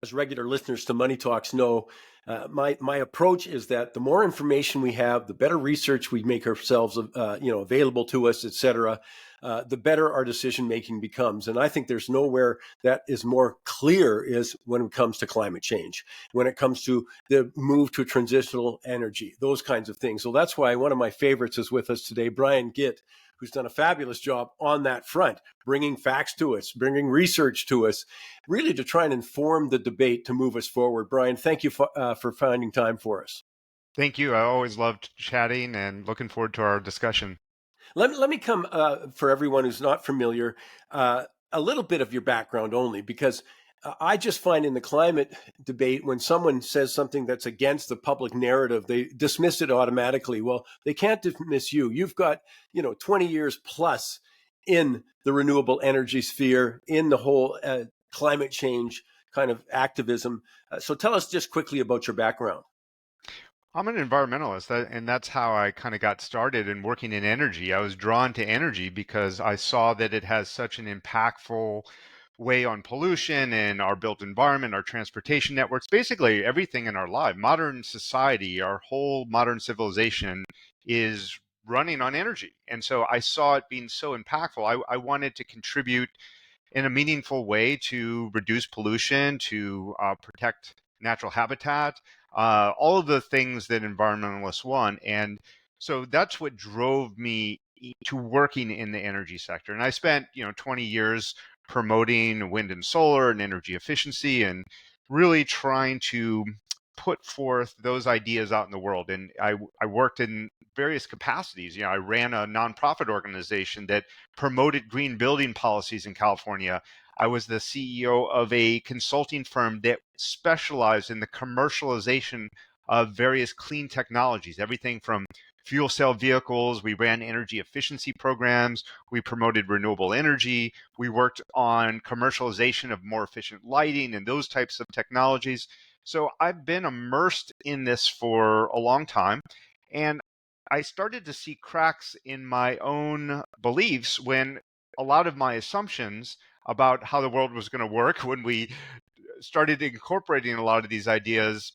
as regular listeners to Money Talks know, my approach is that the more information we have, the better research we make ourselves, available to us, et cetera, the better our decision making becomes. And I think there's nowhere that is more clear is when it comes to climate change, when it comes to the move to transitional energy, those kinds of things. So that's why one of my favorites is with us today, Brian Gitt, who's done a fabulous job on that front, bringing facts to us, bringing research to us, really to try and inform the debate to move us forward. Brian, thank you for finding time for us. Thank you. I always loved chatting and looking forward to our discussion. Let me come, for everyone who's not familiar, a little bit of your background only, because I just find in the climate debate, when someone says something that's against the public narrative, they dismiss it automatically. Well, they can't dismiss you. You've got, 20 years plus in the renewable energy sphere, in the whole climate change kind of activism. So tell us just quickly about your background. I'm an environmentalist, and that's how I kind of got started in working in energy. I was drawn to energy because I saw that it has such an impactful way on pollution and our built environment, our transportation networks, basically everything in our life. Modern society, our whole modern civilization is running on energy. And so I saw it being so impactful. I wanted to contribute in a meaningful way to reduce pollution, to protect natural habitat, all of the things that environmentalists want. And so that's what drove me to working in the energy sector. And I spent, 20 years promoting wind and solar and energy efficiency and really trying to put forth those ideas out in the world. And I worked in various capacities. I ran a nonprofit organization that promoted green building policies in California. I was the CEO of a consulting firm that specialized in the commercialization of various clean technologies, everything from fuel cell vehicles. We ran energy efficiency programs. We promoted renewable energy. We worked on commercialization of more efficient lighting and those types of technologies. So I've been immersed in this for a long time. And I started to see cracks in my own beliefs when a lot of my assumptions about how the world was going to work, when we started incorporating a lot of these ideas,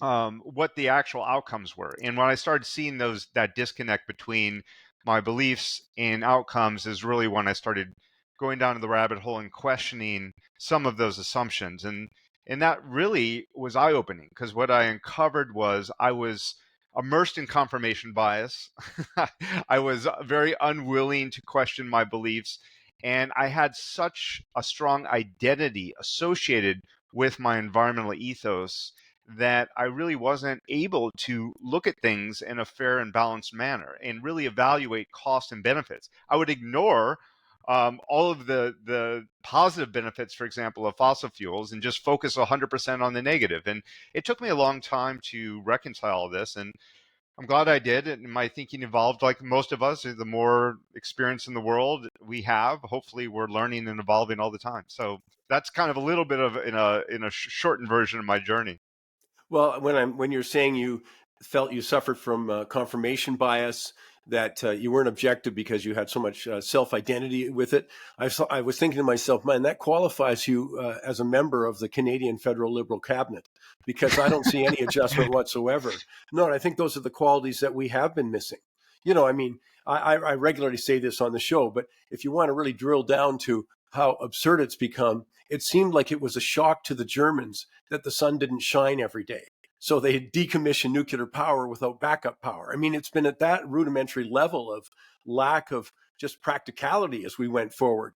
what the actual outcomes were. And when I started seeing that disconnect between my beliefs and outcomes is really when I started going down to the rabbit hole and questioning some of those assumptions. And that really was eye-opening, because what I uncovered was I was immersed in confirmation bias. I was very unwilling to question my beliefs. And I had such a strong identity associated with my environmental ethos that I really wasn't able to look at things in a fair and balanced manner and really evaluate cost and benefits. I would ignore all of the positive benefits, for example, of fossil fuels, and just focus 100% on the negative. And it took me a long time to reconcile this, and I'm glad I did. And my thinking evolved like most of us. The more experience in the world we have, hopefully we're learning and evolving all the time. So that's kind of a little bit of in a shortened version of my journey. Well, when you're saying you felt you suffered from confirmation bias, that you weren't objective because you had so much self-identity with it, I was thinking to myself, man, that qualifies you as a member of the Canadian Federal Liberal Cabinet, because I don't see any adjustment whatsoever. No, and I think those are the qualities that we have been missing. I mean, I regularly say this on the show, but if you want to really drill down to how absurd it's become, it seemed like it was a shock to the Germans that the sun didn't shine every day. So they decommissioned nuclear power without backup power. I mean, it's been at that rudimentary level of lack of just practicality as we went forward.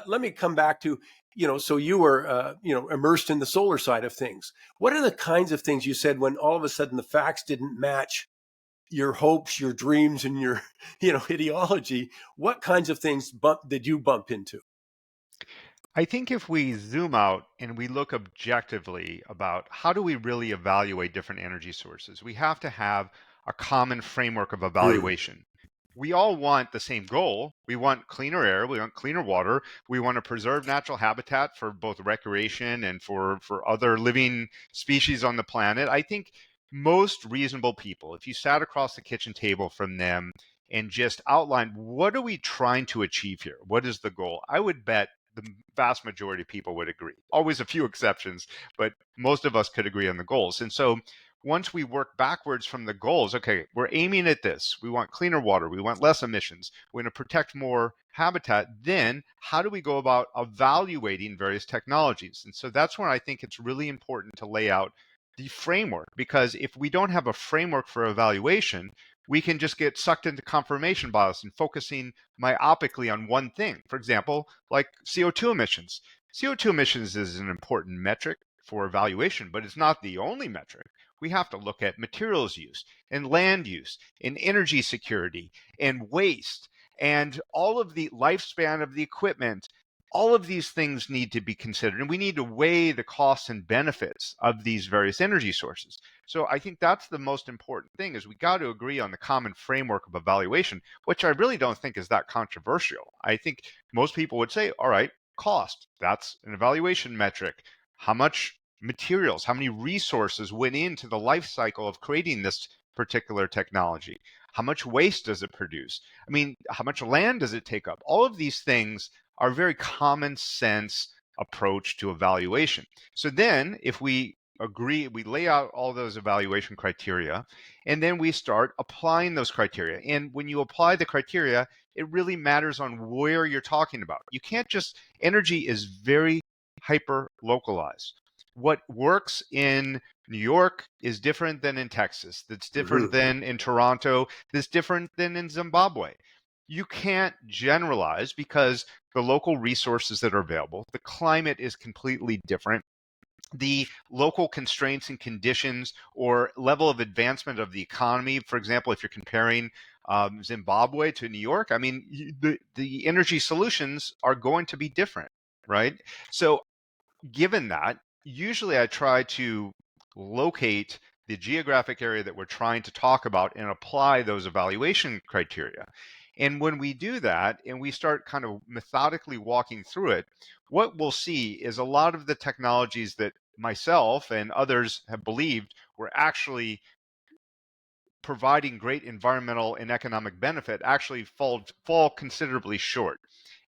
Let me come back to, so you were, immersed in the solar side of things. What are the kinds of things you said when all of a sudden the facts didn't match your hopes, your dreams, and your, ideology? What kinds of things did you bump into? I think if we zoom out and we look objectively about how do we really evaluate different energy sources, we have to have a common framework of Mm. evaluation. We all want the same goal. We want cleaner air, we want cleaner water, we want to preserve natural habitat for both recreation and for other living species on the planet. I think most reasonable people, if you sat across the kitchen table from them and just outlined what are we trying to achieve here? What is the goal? I would bet the vast majority of people would agree. Always a few exceptions, but most of us could agree on the goals. And so once we work backwards from the goals, okay, we're aiming at this. We want cleaner water. We want less emissions. We're going to protect more habitat. Then how do we go about evaluating various technologies? And so that's when I think it's really important to lay out the framework, because if we don't have a framework for evaluation, we can just get sucked into confirmation bias and focusing myopically on one thing. For example, like CO2 emissions. CO2 emissions is an important metric for evaluation, but it's not the only metric. We have to look at materials use and land use and energy security and waste and all of the lifespan of the equipment. All of these things need to be considered, and we need to weigh the costs and benefits of these various energy sources. So I think that's the most important thing, is we got to agree on the common framework of evaluation, which I really don't think is that controversial. I think most people would say, all right, cost, that's an evaluation metric. How much materials, how many resources went into the life cycle of creating this particular technology? How much waste does it produce? I mean, how much land does it take up? All of these things are very common sense approach to evaluation. So then if we agree, we lay out all those evaluation criteria, and then we start applying those criteria. And when you apply the criteria, it really matters on where you're talking about. You can't just, energy is very hyper localized. What works in New York is different than in Texas. That's different than in Toronto. That's different than in Zimbabwe. You can't generalize because the local resources that are available, the climate is completely different. The local constraints and conditions or level of advancement of the economy, for example, if you're comparing Zimbabwe to New York, I mean, the energy solutions are going to be different, right? So given that, usually I try to locate the geographic area that we're trying to talk about and apply those evaluation criteria. And when we do that and we start kind of methodically walking through it, what we'll see is a lot of the technologies that myself and others have believed were actually providing great environmental and economic benefit actually fall considerably short.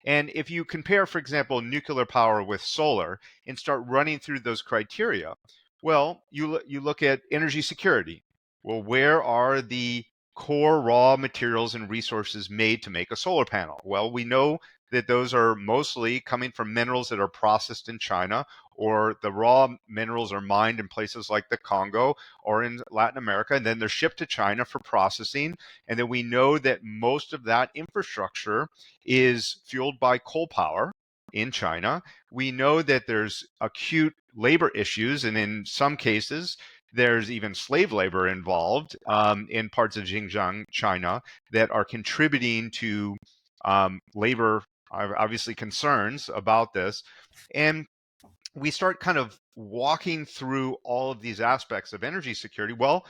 And if you compare, for example, nuclear power with solar and start running through those criteria, well, you look at energy security. Well, where are the core raw materials and resources made to make a solar panel? Well, we know that those are mostly coming from minerals that are processed in China, or the raw minerals are mined in places like the Congo or in Latin America, and then they're shipped to China for processing. And then we know that most of that infrastructure is fueled by coal power in China. We know that there's acute labor issues, and in some cases, there's even slave labor involved in parts of Xinjiang, China, that are contributing to labor, obviously, concerns about this. And we start kind of walking through all of these aspects of energy security. Well,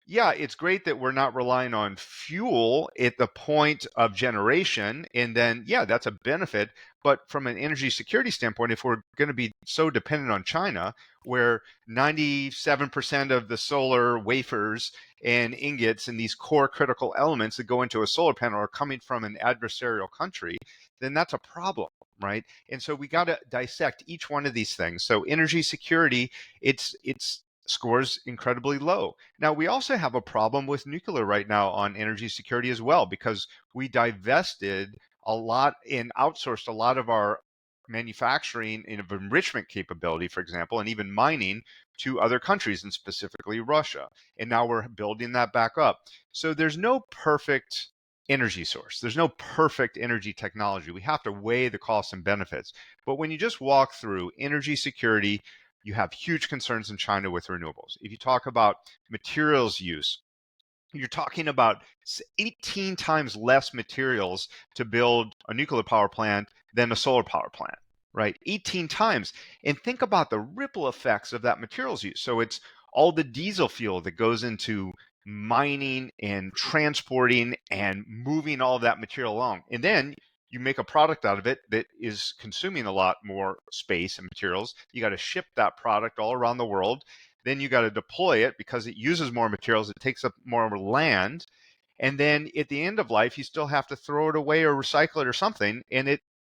yeah, it's great that we're not relying on fuel at the point of generation. And then, yeah, that's a benefit. But from an energy security standpoint, if we're going to be so dependent on China, where 97% of the solar wafers and ingots and these core critical elements that go into a solar panel are coming from an adversarial country, then that's a problem, right? And so we got to dissect each one of these things. So energy security, it's scores incredibly low. Now, we also have a problem with nuclear right now on energy security as well, because we divested a lot and outsourced a lot of our manufacturing and of enrichment capability, for example, and even mining to other countries, and specifically Russia. And now we're building that back up. So there's no perfect energy source. There's no perfect energy technology. We have to weigh the costs and benefits. But when you just walk through energy security, you have huge concerns in China with renewables. If you talk about materials use, you're talking about 18 times less materials to build a nuclear power plant than a solar power plant, right? 18 times. And think about the ripple effects of that materials use. So it's all the diesel fuel that goes into mining and transporting and moving all of that material along. And then you make a product out of it that is consuming a lot more space and materials. You got to ship that product all around the world. Then you got to deploy it because it uses more materials. It takes up more land. And then at the end of life, you still have to throw it away or recycle it or something. And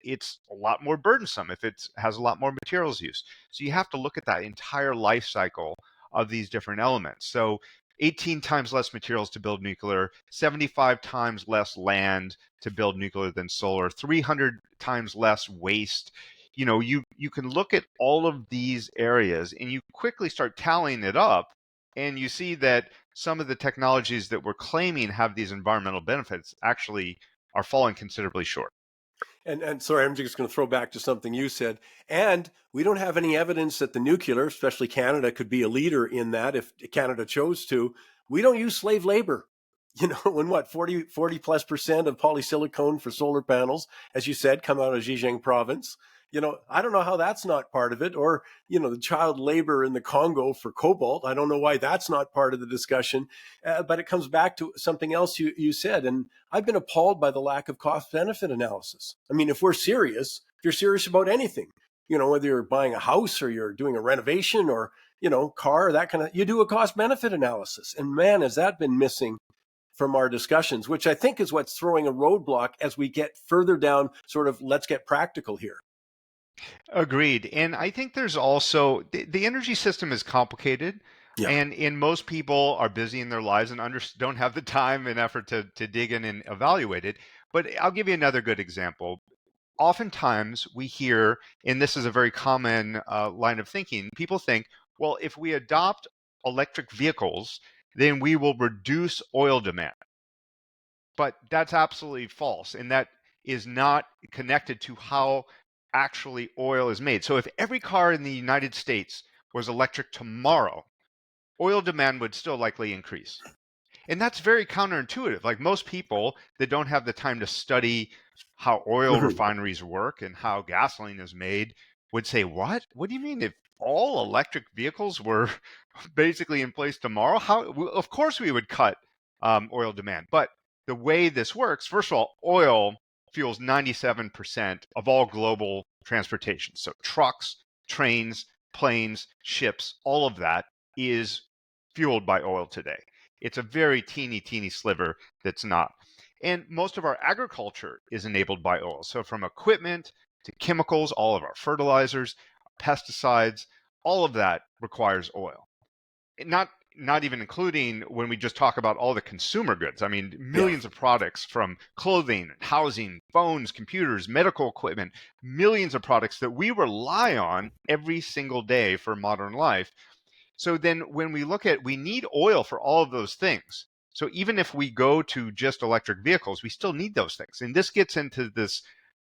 it's a lot more burdensome if it has a lot more materials use. So you have to look at that entire life cycle of these different elements. So 18 times less materials to build nuclear, 75 times less land to build nuclear than solar, 300 times less waste. You can look at all of these areas and you quickly start tallying it up, and you see that some of the technologies that we're claiming have these environmental benefits actually are falling considerably short. And sorry, I'm just going to throw back to something you said. And we don't have any evidence that the nuclear, especially Canada, could be a leader in that if Canada chose to. We don't use slave labor. When what, 40 plus percent of polysilicon for solar panels, as you said, come out of Zhejiang province. I don't know how that's not part of it. Or, the child labor in the Congo for cobalt. I don't know why that's not part of the discussion. But it comes back to something else you said. And I've been appalled by the lack of cost benefit analysis. I mean, if you're serious about anything, whether you're buying a house or you're doing a renovation or, car, that kind of, you do a cost benefit analysis. And man, has that been missing from our discussions, which I think is what's throwing a roadblock as we get further down, sort of, let's get practical here. Agreed. And I think there's also the energy system is complicated. Yeah. And most people are busy in their lives and don't have the time and effort to dig in and evaluate it. But I'll give you another good example. Oftentimes we hear, and this is a very common line of thinking, people think, well, if we adopt electric vehicles, then we will reduce oil demand. But that's absolutely false. And that is not connected to how actually oil is made. So if every car in the United States was electric tomorrow, oil demand would still likely increase. And that's very counterintuitive. Like most people that don't have the time to study how oil refineries work and how gasoline is made would say, what? What do you mean if all electric vehicles were basically in place tomorrow? Of course we would cut oil demand. But the way this works, first of all, oil fuels 97% of all global transportation. So trucks, trains, planes, ships, all of that is fueled by oil today. It's a very teeny sliver that's not. And most of our agriculture is enabled by oil. So from equipment to chemicals, all of our fertilizers, pesticides, all of that requires oil. Not even including when we just talk about all the consumer goods. I mean, Yeah. millions of products from clothing, housing, phones, computers, medical equipment, millions of products that we rely on every single day for modern life. So then when we look at, we need oil for all of those things. So even if we go to just electric vehicles, we still need those things. And this gets into this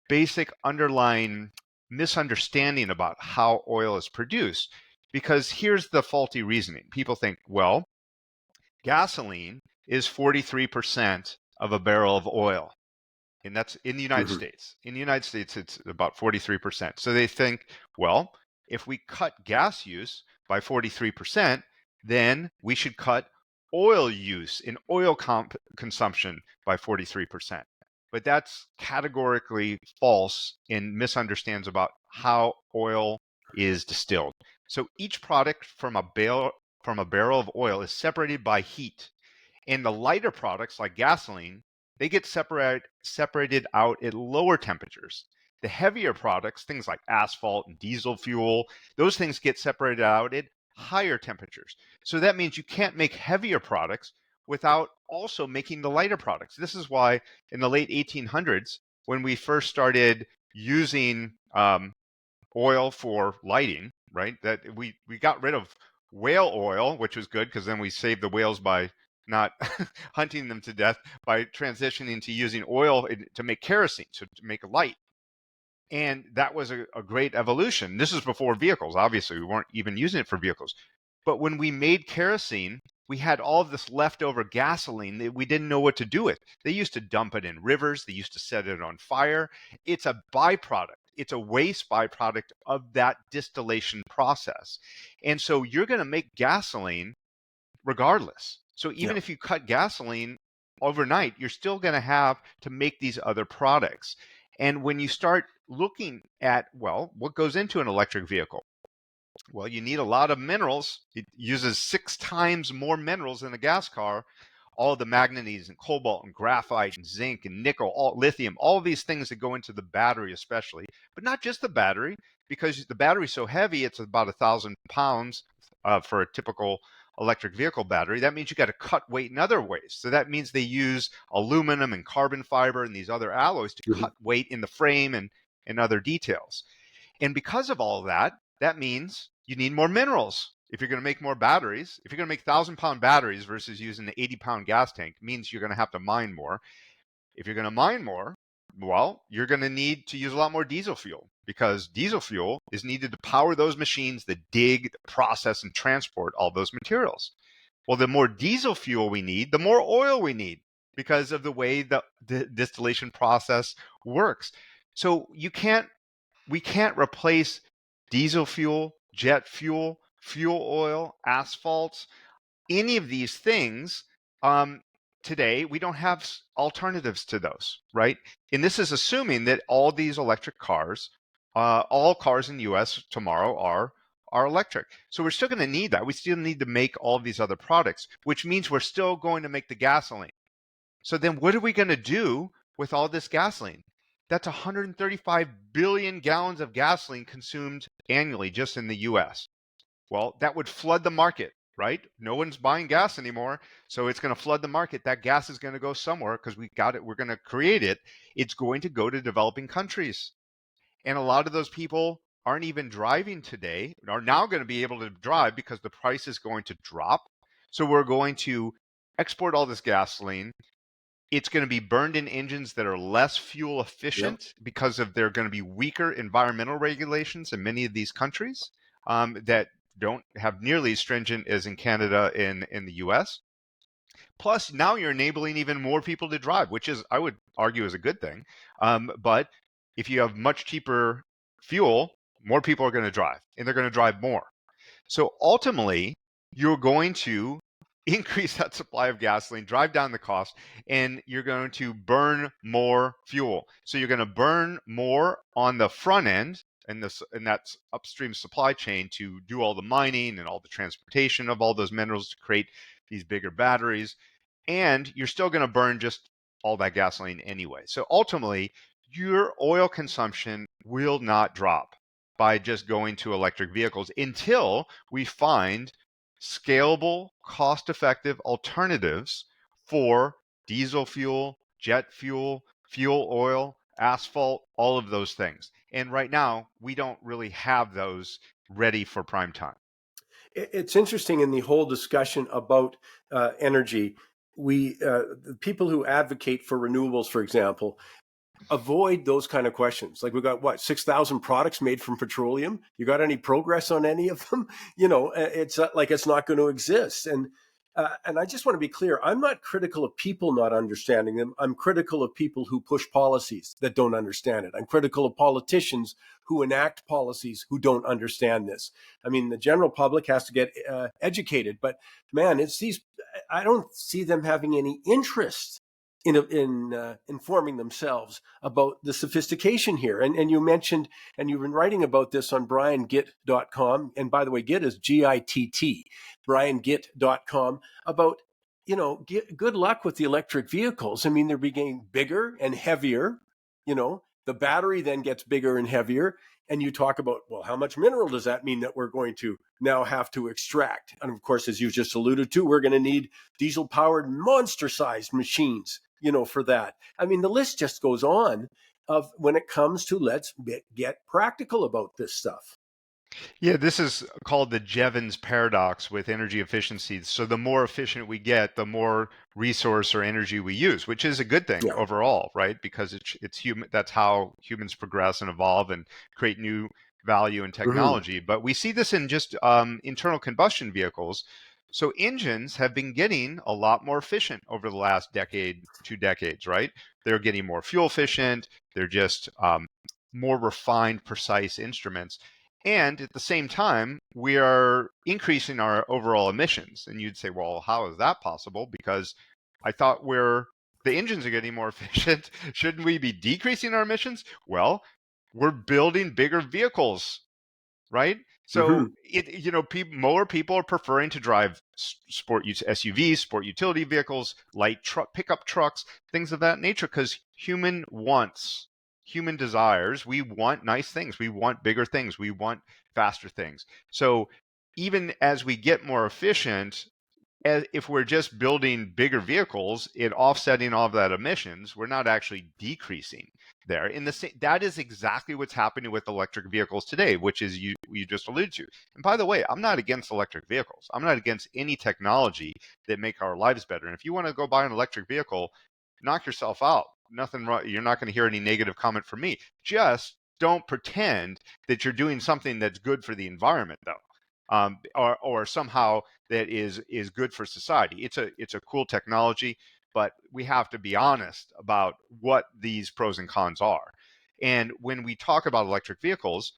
basic underlying misunderstanding about how oil is produced. Because here's the faulty reasoning. People think, well, gasoline is 43% of a barrel of oil. And that's in the United States. In the United States, it's about 43%. So they think, well, if we cut gas use by 43%, then we should cut oil use and oil consumption by 43%. But that's categorically false and misunderstands about how oil is distilled. So each product from a barrel of oil is separated by heat. And the lighter products like gasoline, they get separated out at lower temperatures. The heavier products, things like asphalt and diesel fuel, those things get separated out at higher temperatures. So that means you can't make heavier products without also making the lighter products. This is why in the late 1800s, when we first started using oil for lighting, right, that we got rid of whale oil, which was good because then we saved the whales by not hunting them to death, by transitioning to using oil to make kerosene, so to make a light. And that was a great evolution. This is before vehicles. Obviously, we weren't even using it for vehicles. But when we made kerosene, we had all of this leftover gasoline that we didn't know what to do with. They used to dump it in rivers. They used to set it on fire. It's a byproduct. It's a waste byproduct of that distillation process. And so you're going to make gasoline regardless. So even if you cut gasoline overnight, you're still going to have to make these other products. And when you start looking at, well, what goes into an electric vehicle? Well, you need a lot of minerals. It uses 6 times more minerals than a gas car. all the manganese and cobalt and graphite and zinc and nickel, all lithium, all these things that go into the battery especially, but not just the battery, because the battery's so heavy, it's about 1,000 pounds for a typical electric vehicle battery. That means you got to cut weight in other ways. So that means they use aluminum and carbon fiber and these other alloys to Mhm. cut weight in the frame and other details. And because of all of that, that means you need more minerals. If you're going to make more batteries, if you're going to make 1,000-pound batteries versus using an 80-pound gas tank, it means you're going to have to mine more. If you're going to mine more, well, you're going to need to use a lot more diesel fuel, because diesel fuel is needed to power those machines that dig, process, and transport all those materials. Well, the more diesel fuel we need, the more oil we need, because of the way the distillation process works. So we can't replace diesel fuel, jet fuel, fuel oil, asphalt, any of these things. Today, we don't have alternatives to those, right? And this is assuming that all these electric cars, all cars in the US tomorrow are electric. So we're still going to need that. We still need to make all of these other products, which means we're still going to make the gasoline. So then what are we going to do with all this gasoline? That's 135 billion gallons of gasoline consumed annually just in the US. Well, that would flood the market, right? No one's buying gas anymore. So it's going to flood the market. That gas is going to go somewhere because we got it. We're going to create it. It's going to go to developing countries. And a lot of those people aren't even driving today, are now going to be able to drive because the price is going to drop. So we're going to export all this gasoline. It's going to be burned in engines that are less fuel Yep. efficient because of they're going to be weaker environmental regulations in many of these countries that don't have nearly as stringent as in Canada and in the US. Plus, now you're enabling even more people to drive, which is, I would argue, is a good thing. But if you have much cheaper fuel, more people are going to drive, and they're going to drive more. So ultimately, you're going to increase that supply of gasoline, drive down the cost, and you're going to burn more fuel. So you're going to burn more on the front end and that's upstream supply chain to do all the mining and all the transportation of all those minerals to create these bigger batteries. And you're still going to burn just all that gasoline anyway. So ultimately, your oil consumption will not drop by just going to electric vehicles until we find scalable, cost-effective alternatives for diesel fuel, jet fuel, fuel oil, asphalt, all of those things. And right now, we don't really have those ready for prime time. It's interesting in the whole discussion about energy. The people who advocate for renewables, for example, avoid those kind of questions. Like, we got what, 6,000 products made from petroleum? You got any progress on any of them? It's like it's not going to exist. And I just want to be clear. I'm not critical of people not understanding them. I'm critical of people who push policies that don't understand it. I'm critical of politicians who enact policies who don't understand this. I mean, the general public has to get educated, but man, it's these. I don't see them having any interest in informing themselves about the sophistication here. And you mentioned, and you've been writing about this on briangitt.com. And by the way, Gitt is Gitt, briangitt.com, about, good luck with the electric vehicles. I mean, they're getting bigger and heavier. The battery then gets bigger and heavier. And you talk about, well, how much mineral does that mean that we're going to now have to extract? And of course, as you just alluded to, we're going to need diesel powered monster sized machines, for that. I mean, the list just goes on of when it comes to let's get practical about this stuff. Yeah, this is called the Jennings Paradox with energy efficiency. So the more efficient we get, the more resource or energy we use, which is a good thing Yeah. overall, right? Because it's human. That's how humans progress and evolve and create new value and Mm-hmm. technology. But we see this in just internal combustion vehicles. So engines have been getting a lot more efficient over the last decade, 2 decades, right? They're getting more fuel efficient. They're just more refined, precise instruments. And at the same time, we are increasing our overall emissions. And you'd say, well, how is that possible? Because I thought the engines are getting more efficient. Shouldn't we be decreasing our emissions? Well, we're building bigger vehicles, right? So more people are preferring to drive sport SUVs, sport utility vehicles, light pickup trucks, things of that nature, because human desires, we want nice things, we want bigger things, we want faster things. So even as we get more efficient, if we're just building bigger vehicles and offsetting all of that emissions, we're not actually decreasing there. That is exactly what's happening with electric vehicles today, which is you just alluded to. And by the way, I'm not against electric vehicles. I'm not against any technology that make our lives better. And if you want to go buy an electric vehicle, knock yourself out. Nothing wrong. You're not going to hear any negative comment from me. Just don't pretend that you're doing something that's good for the environment, though. Or somehow that is good for society. It's a cool technology, but we have to be honest about what these pros and cons are. And when we talk about electric vehicles,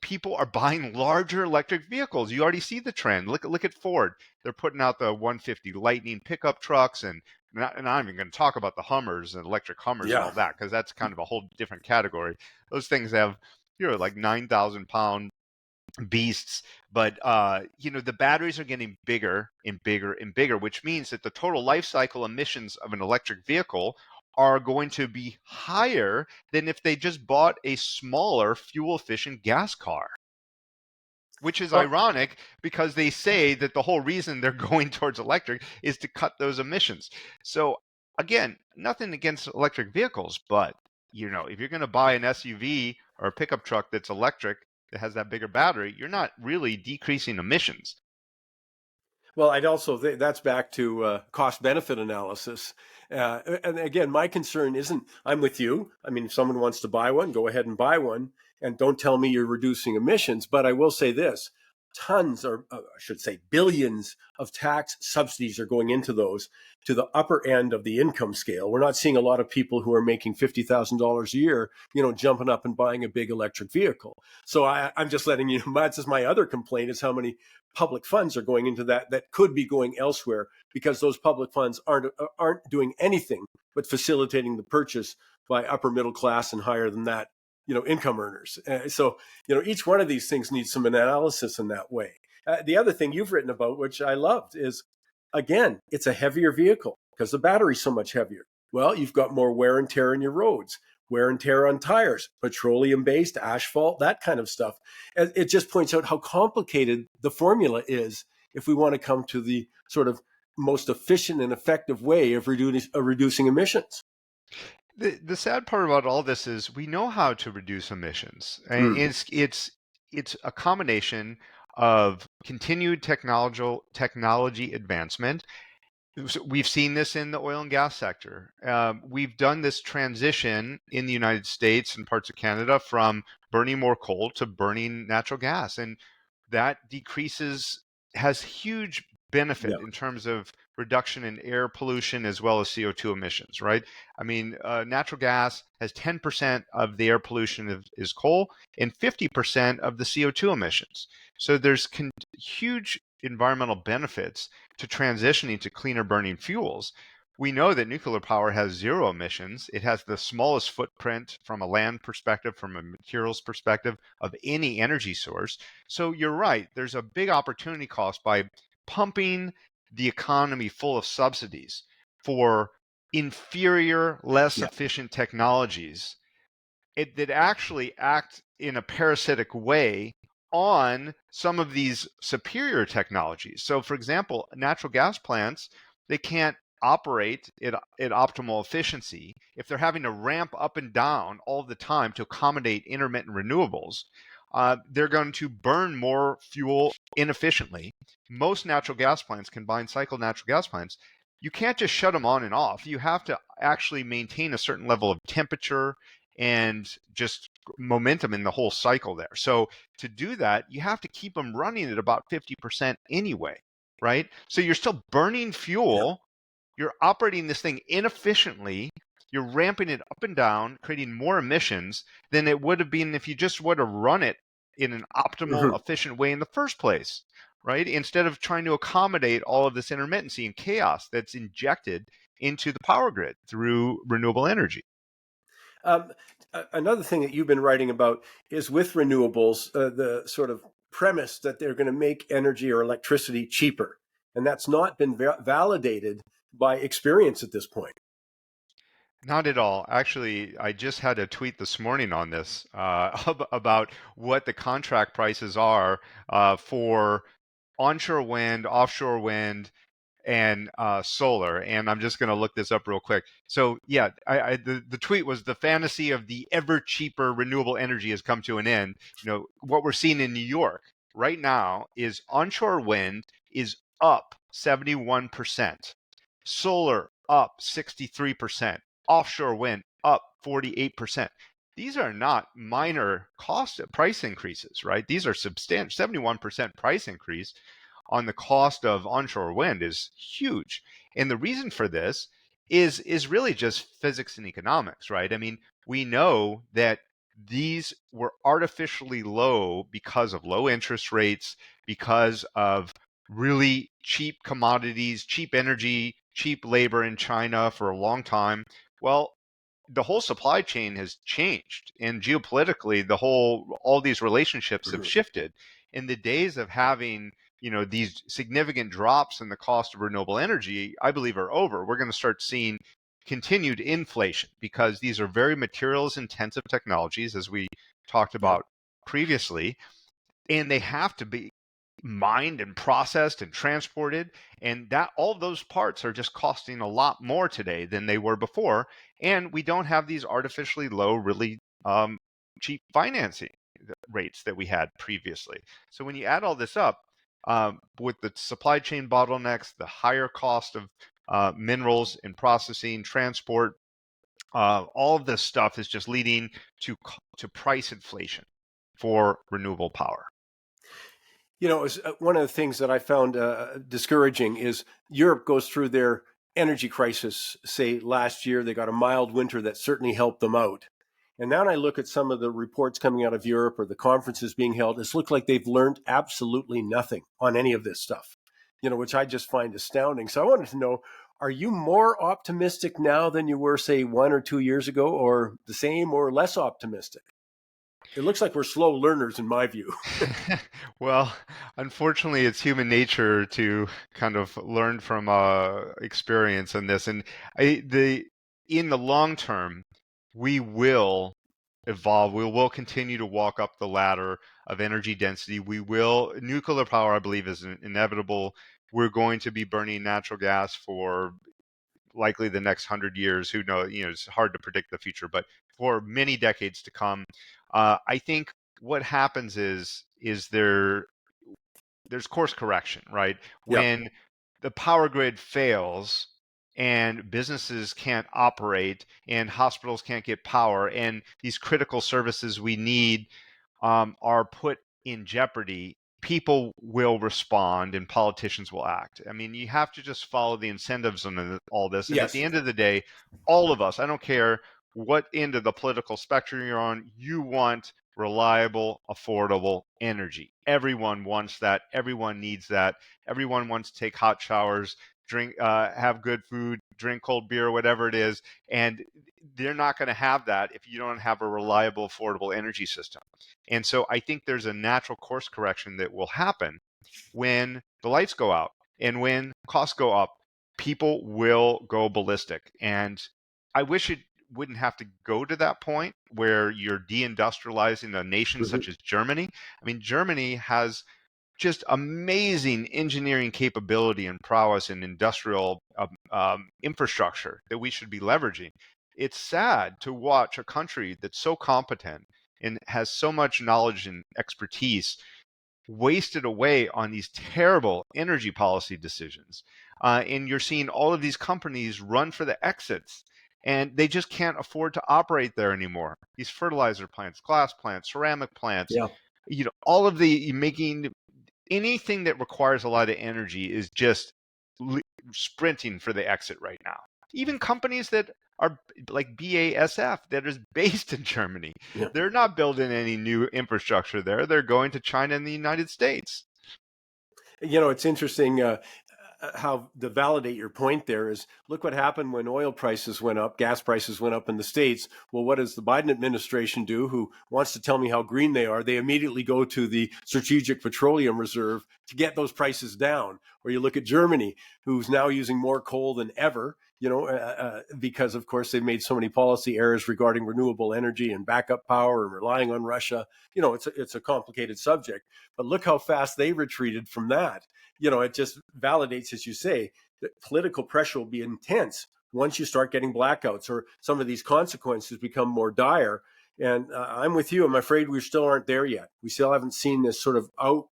people are buying larger electric vehicles. You already see the trend. Look at Ford. They're putting out the 150 Lightning pickup trucks, and I'm even going to talk about the Hummers and electric Hummers and all that, because that's kind of a whole different category. Those things have like 9,000-pound beasts, but the batteries are getting bigger and bigger and bigger, which means that the total life cycle emissions of an electric vehicle are going to be higher than if they just bought a smaller fuel efficient gas car, which is ironic, because they say that the whole reason they're going towards electric is to cut those emissions. So again, nothing against electric vehicles, but if you're going to buy an SUV or a pickup truck that's electric, that has that bigger battery, you're not really decreasing emissions. Well, I'd also that's back to cost benefit analysis. And again, my concern isn't, I'm with you. I mean, if someone wants to buy one, go ahead and buy one, and don't tell me you're reducing emissions. But I will say this: tons, or I should say billions of tax subsidies are going into those, to the upper end of the income scale. We're not seeing a lot of people who are making $50,000 a year, jumping up and buying a big electric vehicle. So I'm just letting you know, that's just my other complaint, is how many public funds are going into that could be going elsewhere, because those public funds aren't doing anything but facilitating the purchase by upper middle class and higher than that, income earners. So each one of these things needs some analysis in that way. The other thing you've written about, which I loved, is, again, it's a heavier vehicle because the battery's so much heavier. Well, you've got more wear and tear in your roads, wear and tear on tires, petroleum-based, asphalt, that kind of stuff. It just points out how complicated the formula is if we want to come to the sort of most efficient and effective way of reducing emissions. The sad part about all this is we know how to reduce emissions. And it's a combination of continued technology advancement. We've seen this in the oil and gas sector. We've done this transition in the United States and parts of Canada from burning more coal to burning natural gas, and that has huge benefit in terms of reduction in air pollution as well as CO2 emissions, right? I mean, natural gas has 10% of the air pollution is coal and 50% of the CO2 emissions. So there's huge environmental benefits to transitioning to cleaner burning fuels. We know that nuclear power has zero emissions. It has the smallest footprint from a land perspective, from a materials perspective, of any energy source. So you're right, there's a big opportunity cost by pumping the economy full of subsidies for inferior, less efficient technologies that actually act in a parasitic way on some of these superior technologies. So for example, natural gas plants, they can't operate at optimal efficiency if they're having to ramp up and down all the time to accommodate intermittent renewables. They're going to burn more fuel inefficiently. Most natural gas plants, combined cycle natural gas plants, you can't just shut them on and off. You have to actually maintain a certain level of temperature and just momentum in the whole cycle there. So to do that, you have to keep them running at about 50% anyway, right? So you're still burning fuel, you're operating this thing inefficiently, you're ramping it up and down, creating more emissions than it would have been if you just would have run it in an optimal, efficient way in the first place, right? Instead of trying to accommodate all of this intermittency and chaos that's injected into the power grid through renewable energy. Another thing that you've been writing about is with renewables, the sort of premise that they're going to make energy or electricity cheaper. And that's not been validated by experience at this point. Not at all. Actually, I just had a tweet this morning on this about what the contract prices are for onshore wind, offshore wind, and solar. And I'm just going to look this up real quick. So yeah, the tweet was: the fantasy of the ever cheaper renewable energy has come to an end. You know, what we're seeing in New York right now is onshore wind is up 71%, solar up 63%, offshore wind up 48%. These are not minor cost price increases, right? These are substantial. 71% price increase on the cost of onshore wind is huge. And the reason for this is really just physics and economics, right? I mean, we know that these were artificially low because of low interest rates, because of really cheap commodities, cheap energy, cheap labor in China for a long time. Well, the whole supply chain has changed, and geopolitically all these relationships have shifted. In the days of having, you know, these significant drops in the cost of renewable energy, I believe, are over. We're going to start seeing continued inflation because these are very materials intensive technologies, as we talked Yeah. about previously, and they have to be mined and processed and transported, and that all of those parts are just costing a lot more today than they were before. And we don't have these artificially low, really cheap financing rates that we had previously. So when you add all this up, with the supply chain bottlenecks, the higher cost of minerals and processing, transport, all of this stuff is just leading to price inflation for renewable power. You know, one of the things that I found discouraging is Europe goes through their energy crisis. Say last year, they got a mild winter that certainly helped them out. And now when I look at some of the reports coming out of Europe or the conferences being held, it's looked like they've learned absolutely nothing on any of this stuff, you know, which I just find astounding. So I wanted to know, are you more optimistic now than you were, say, 1 or 2 years ago, or the same or less optimistic? It looks like we're slow learners in my view. Well, unfortunately, it's human nature to kind of learn from experience in this, and in the long term, we will evolve. We will continue to walk up the ladder of energy density. Nuclear power, I believe, is inevitable. We're going to be burning natural gas for likely the next 100 years. Who knows? You know, it's hard to predict the future, but for many decades to come, I think what happens is there's course correction, right? Yep. When the power grid fails and businesses can't operate and hospitals can't get power and these critical services we need are put in jeopardy, people will respond and politicians will act. I mean, you have to just follow the incentives on all this. And at the Yes. end of the day, all of us, I don't care what end of the political spectrum you're on, you want reliable, affordable energy. Everyone wants that. Everyone needs that. Everyone wants to take hot showers, have good food, drink cold beer, whatever it is. And they're not going to have that if you don't have a reliable, affordable energy system. And so I think there's a natural course correction that will happen when the lights go out and when costs go up. People will go ballistic. And I wish it wouldn't have to go to that point where you're deindustrializing a nation such as Germany. I mean, Germany has just amazing engineering capability and prowess in industrial infrastructure that we should be leveraging. It's sad to watch a country that's so competent and has so much knowledge and expertise wasted away on these terrible energy policy decisions. And you're seeing all of these companies run for the exits, and they just can't afford to operate there anymore. These fertilizer plants, glass plants, ceramic plants, Yeah. you know, all of the making anything that requires a lot of energy is just sprinting for the exit right now. Even companies that are like BASF, that is based in Germany, Yeah. they're not building any new infrastructure there. They're going to China and the United States. You know, it's interesting. how to validate your point there is, look what happened when oil prices went up, gas prices went up in the States. Well, what does the Biden administration do, who wants to tell me how green they are? They immediately go to the Strategic Petroleum Reserve to get those prices down. Or you look at Germany, who's now using more coal than ever, because of course they've made so many policy errors regarding renewable energy and backup power and relying on Russia. It's a complicated subject, but look how fast they retreated from that. It just validates, as you say, that political pressure will be intense once you start getting blackouts or some of these consequences become more dire. And I'm with you. I'm afraid we still aren't there yet. We still haven't seen this sort of out.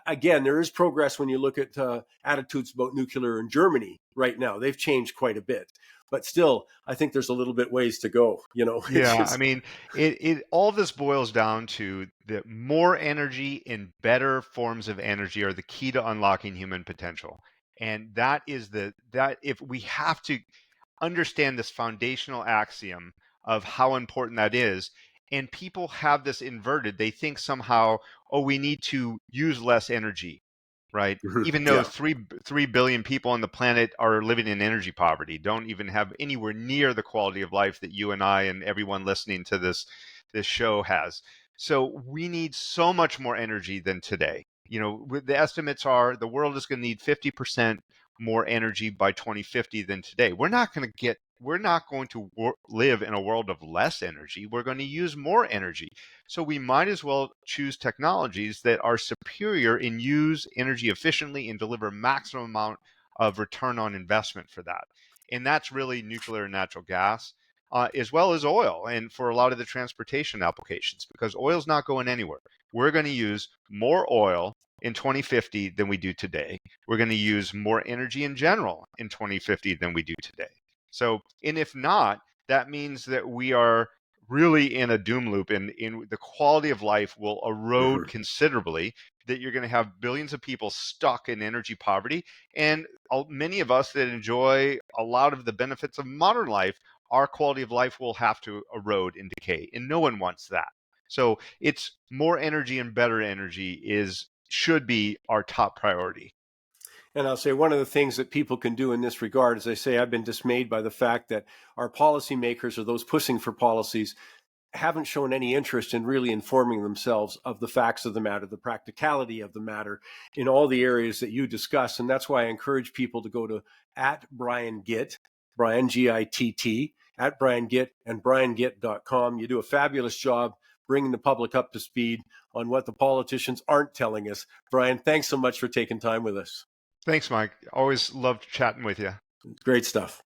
Again, there is progress when you look at attitudes about nuclear in Germany right now. They've changed quite a bit. But still, I think there's a little bit ways to go. It's Yeah, I just. mean, it all this boils down to that more energy and better forms of energy are the key to unlocking human potential. And that if we have to understand this foundational axiom of how important that is, and people have this inverted, they think somehow, oh, we need to use less energy, right? Even though Yeah. 3 billion people on the planet are living in energy poverty, don't even have anywhere near the quality of life that you and I and everyone listening to this show has. So we need so much more energy than today. The estimates are the world is going to need 50% more energy by 2050 than today. We're not going to live in a world of less energy. We're going to use more energy. So we might as well choose technologies that are superior and use energy efficiently and deliver maximum amount of return on investment for that. And that's really nuclear and natural gas, as well as oil, and for a lot of the transportation applications, because oil's not going anywhere. We're going to use more oil in 2050 than we do today. We're going to use more energy in general in 2050 than we do today. So, and if not, that means that we are really in a doom loop, and in the quality of life will erode Mhm. considerably, that you're going to have billions of people stuck in energy poverty. And many of us that enjoy a lot of the benefits of modern life, our quality of life will have to erode and decay. And no one wants that. So it's more energy and better energy should be our top priority. And I'll say one of the things that people can do in this regard, as I say, I've been dismayed by the fact that our policymakers or those pushing for policies haven't shown any interest in really informing themselves of the facts of the matter, the practicality of the matter in all the areas that you discuss. And that's why I encourage people to go to at Brian Gitt, Brian Gitt, at Brian Gitt and briangitt.com. You do a fabulous job bringing the public up to speed on what the politicians aren't telling us. Brian, thanks so much for taking time with us. Thanks, Mike. Always loved chatting with you. Great stuff.